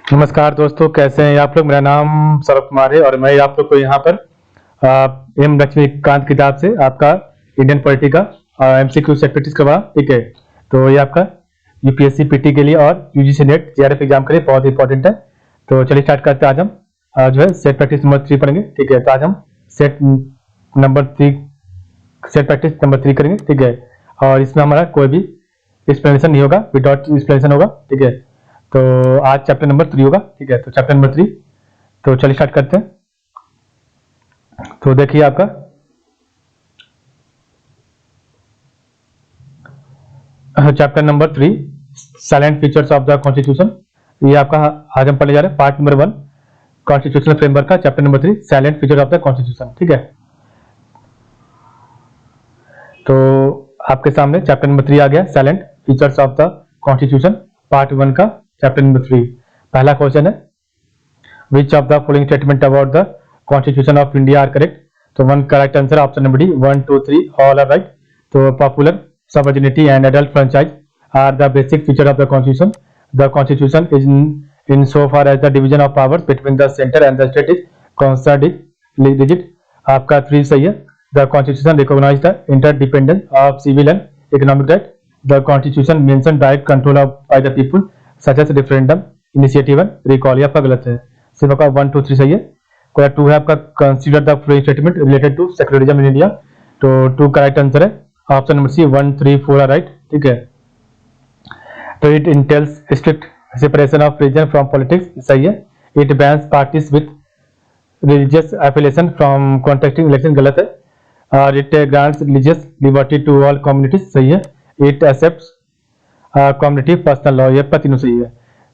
नमस्कार दोस्तों, कैसे हैं आप लोग। मेरा नाम सौरभ कुमार है और मैं आप लोग को यहाँ पर एम लक्ष्मीकांत किताब से आपका इंडियन पॉलिटी का एमसीक्यू सेट प्रैक्टिस करवा। ठीक है, तो ये आपका यूपीएससी पीटी के लिए और यूजीसी नेट जेआरएफ एग्जाम के लिए बहुत इंपॉर्टेंट है। तो चलिए स्टार्ट करते हैं। आज हम जो है सेट प्रैक्टिस नंबर 3 पढ़ेंगे। ठीक है, तो आज हम सेट प्रैक्टिस नंबर 3 करेंगे। ठीक है, और इसमें हमारा कोई भी एक्सप्लेनेशन नहीं होगा, विदाउट एक्सप्लेनेशन होगा। ठीक है, तो आज चैप्टर नंबर 3 होगा। ठीक है, तो चैप्टर नंबर 3, तो चलिए स्टार्ट करते हैं। तो देखिए आपका chapter number 3 silent features of the constitution. ये आपका आज हम पढ़ने जा रहे हैं पार्ट नंबर 1 कॉन्स्टिट्यूशनल फ्रेमवर्क का, chapter number 3 silent feature of the constitution. ठीक है, तो आपके सामने चैप्टर नंबर 3 आ गया, silent features of the constitution part 1 का चैप्टर नंबर 3। पहला क्वेश्चन है which of the following statement about the constitution of India are correct. तो one correct answer option number D, 1 2 3 all are right. तो popular sovereignty and adult franchise are the basic feature of the constitution. The constitution is in so far as the division of powers between the center and the state is concerned. आपका 3 सही है। The constitution recognize the interdependence of civil and economic right. The constitution mention direct control of by the people such as referendum, initiative and recall. ये आपका गलत है, सिर्फ आपका 1 2 3 सही है। कोई 2 है आपका, consider the following statement related to secularism in India. तो 2 करेक्ट आंसर है, option number C 1 3 4 are right. ठीक है, तो it entails strict separation of religion from politics, सही है। It bans parties with religious affiliation from contesting election, गलत है। और it grants religious liberty to all communities, सही है। It accepts community personal law, ये तीनों सही है।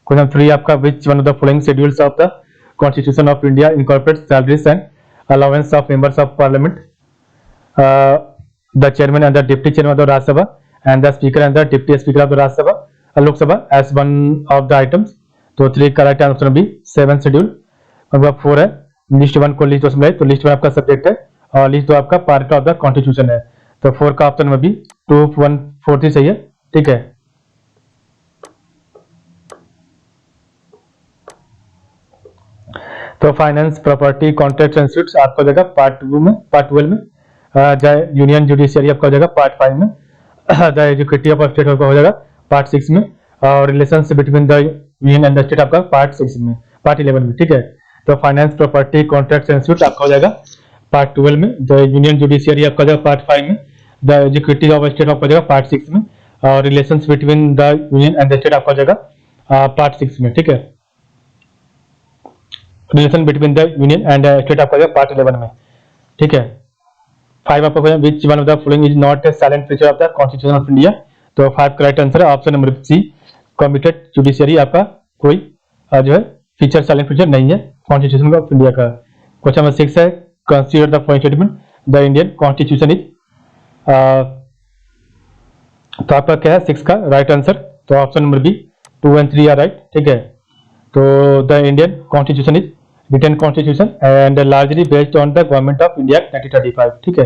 क्वेश्चन 3 आपका which one of the following schedules of the constitution of India incorporate salaries and allowance of members of parliament, the chairman and the deputy chairman of the Rajya Sabha and the speaker and the deputy speaker of the Rajya Sabha, Lok Sabha as one of the items. तो 3 correct answer भी 7 schedule. अब 4 है list 1 को list 2 में, तो list 1 आपका subject है और लिस्ट 2 आपका पार्ट ऑफ द कॉन्स्टिट्यूशन है। तो 4 का ऑप्शन में भी 2 1 4 3 सही है। ठीक है, तो finance property contract and suites आपका जगह पार्ट 2 में, पार्ट 12 में। यूनियन जुडिशियरी आपका हो जाएगा पार्ट 5 में। द एजुकेटिव ऑफ स्टेट आपका हो जाएगा पार्ट 6 में। और relations between the union and the state आपका पार्ट 6 में, पार्ट 11 में। ठीक है, तो finance property contracts and suites आपका हो जाएगा पार्ट 12 में। द यूनियन जुडिशियरी आपका हो जाएगा पार्ट 5 में। द एजुकेटिव ऑफ स्टेट आपका हो जाएगा पार्ट 6 में। और relations between the union and the state आपका हो जाएगा पार्ट 6 में। ठीक है, relation between the union and state आपका हो जाएगा पार्ट 11 में। ठीक है, 5 आपका question which one of the following is not a salient feature of the constitution of India. तो 5 करेक्ट आंसर है, option number C competent judiciary आपका कोई जो है फीचर साइलेंट फीचर नहीं है कॉन्स्टिट्यूशन ऑफ इंडिया का। क्वेश्चन नंबर 6 है consider the following statement the Indian constitution is. तो आपका क्या है 6 का राइट आंसर, तो option number B 2 and 3 are right. ठीक है, तो the Indian constitution is written constitution and largely based on the government of India Act 1935. ठीक है,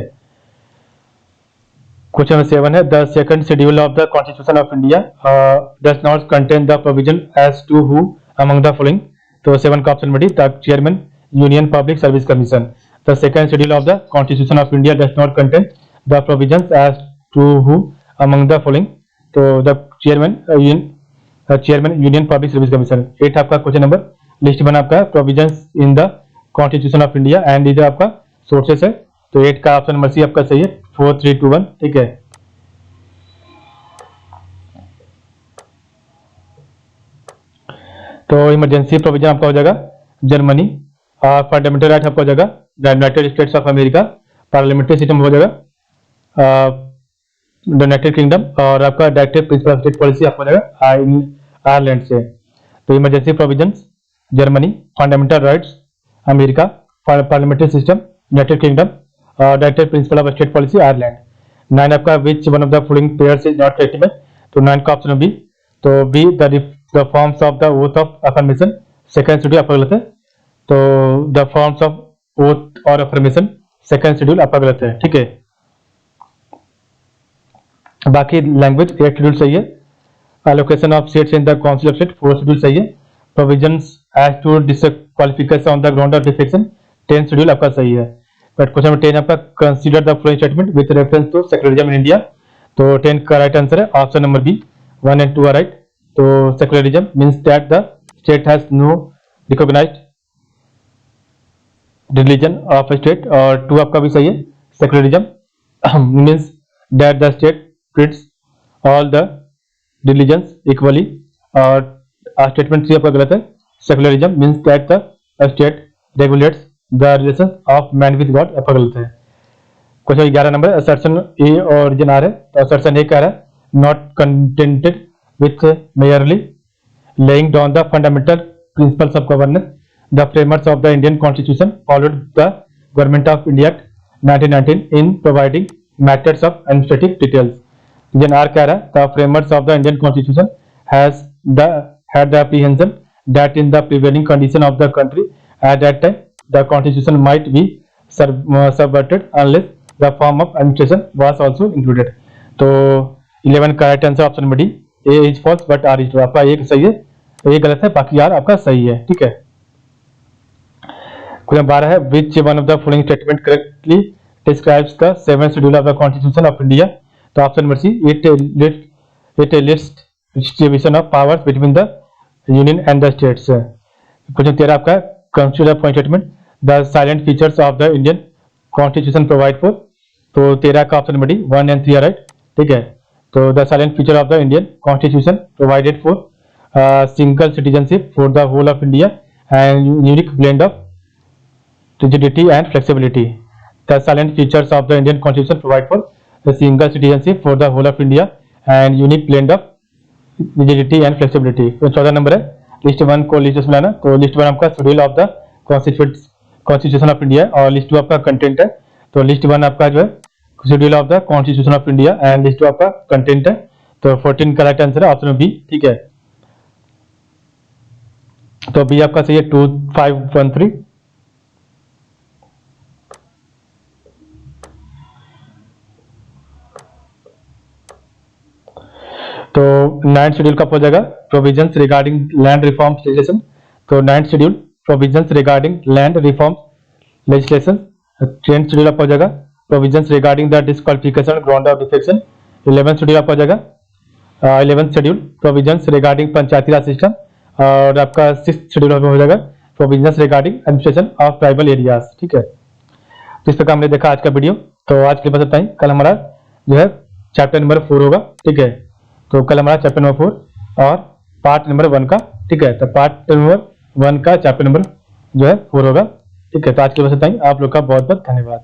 क्वेश्चन नंबर 7 है the second schedule of the constitution of India does not contain the provision as to who among the following. तो 7 का option D the chairman union public service commission. the second schedule of the constitution of India does not contain the provisions as to who among the following. तो the chairman union public service commission. 8 आपका question number list 1 आपका provisions in the constitution of India and इधर आपका sources है। तो 8 का option number सी आपका सही है, 4 3 2 1। ठीक है, तो इमरजेंसी प्रोविजन आपका हो जाएगा जर्मनी। और फंडामेंटल राइट आपका हो जाएगा the United States of America. Parliamentary system हो जाएगा यूनाइटेड किंगडम। और आपका directive principle of state policy आपका हो जाएगा आयरलैंड से। तो emergency provisions Germany, fundamental rights America, parliamentary system United Kingdom और directive principle of state policy Ireland. 9 आपका which one of the following pairs is not legitimate. तो 9 का option B, तो B the forms of the oath of affirmation. Second schedule आपका गलत है, तो the forms of oath और affirmation second schedule आपका गलत है। ठीक है, बाकी लैंग्वेज 8 शेड्यूल सही है। Allocation of seats in the council of state 4 schedule सही है। Provisions as to disqualification on the ground of defection 10 schedule आपका सही है। बट क्वेश्चन नंबर 10 आपका consider the following statement with reference to secularism in India. तो 10 का right answer है option number B, 1 and 2 are right. तो secularism means that the state has no recognised religion of state, और 2 आपका भी सही है। Secularism means that the state treats all the religions equally, और स्टेटमेंट 3 आपका गलत है। Secularism means that the state regulates the relation of man with god, आपका गलत है। Question 11 number, assertion A origin R है। तो असर्शन ए कह रहा है not contented with merely laying down the fundamental principles of governance, the framers of the Indian Constitution followed the Government of India Act 1919 in providing methods of administrative details. Then R कह रहा है the framers of the Indian Constitution had the apprehension that in the prevailing condition of the country at that time the constitution might be subverted unless the form of administration was also included. तो 11 का right answer option number D, A is false but R is true. आपका एक सही है, ये गलत है, बाकी यार आपका सही है। ठीक है। क्वेश्चन 12 है which one of the following statement correctly describes the 7th schedule of the constitution of India. तो option number C, it list distribution of powers between the union and the states. Question 13 आपका consider point statement the silent features of the Indian constitution provide for. तो 13 का option number D, 1 and 3 are right. ठीक है। तो the silent feature of the Indian constitution provided for single citizenship for the whole of India and unique blend of rigidity and flexibility. The salient features of the Indian Constitution provide for a single citizenship for the whole of India and unique blend of rigidity and flexibility. तो 14 number है list 1 को list में लाना। तो list 1 आपका schedule of the constitution of India और list 2 आपका content है। तो लिस्ट 1 आपका जो है schedule of the constitution of India and list 2 आपका कंटेंट है। तो 14 का राइट आंसर है ऑप्शन बी। ठीक है। तो बी आपका सही है 2513। तो 9th शेड्यूल का हो जाएगा provisions regarding land reform legislation. तो 9th schedule provisions regarding land reform legislation. 10th schedule आपका हो जाएगा provisions regarding the disqualification ground of defection. 11th schedule आपका हो जाएगा 11th शेड्यूल प्रोविजंस रिगार्डिंग पंचायती राज सिस्टम। और आपका 6th शेड्यूल हो जाएगा provisions regarding administration of tribal areas. ठीक है। तो इस प्रकार हमने देखा आज का वीडियो। तो आज के लिए बस इतना ही। कल हमारा जो है चैप्टर नंबर 4 होगा। ठीक है। तो कल हमारा चैप्टर नंबर 4 और पार्ट नंबर 1 का। ठीक है। तो पार्ट नंबर 1 का चैप्टर नंबर जो है 4 होगा। ठीक है। तो आज के लिए बस इतना ही। आप लोग का बहुत बहुत धन्यवाद।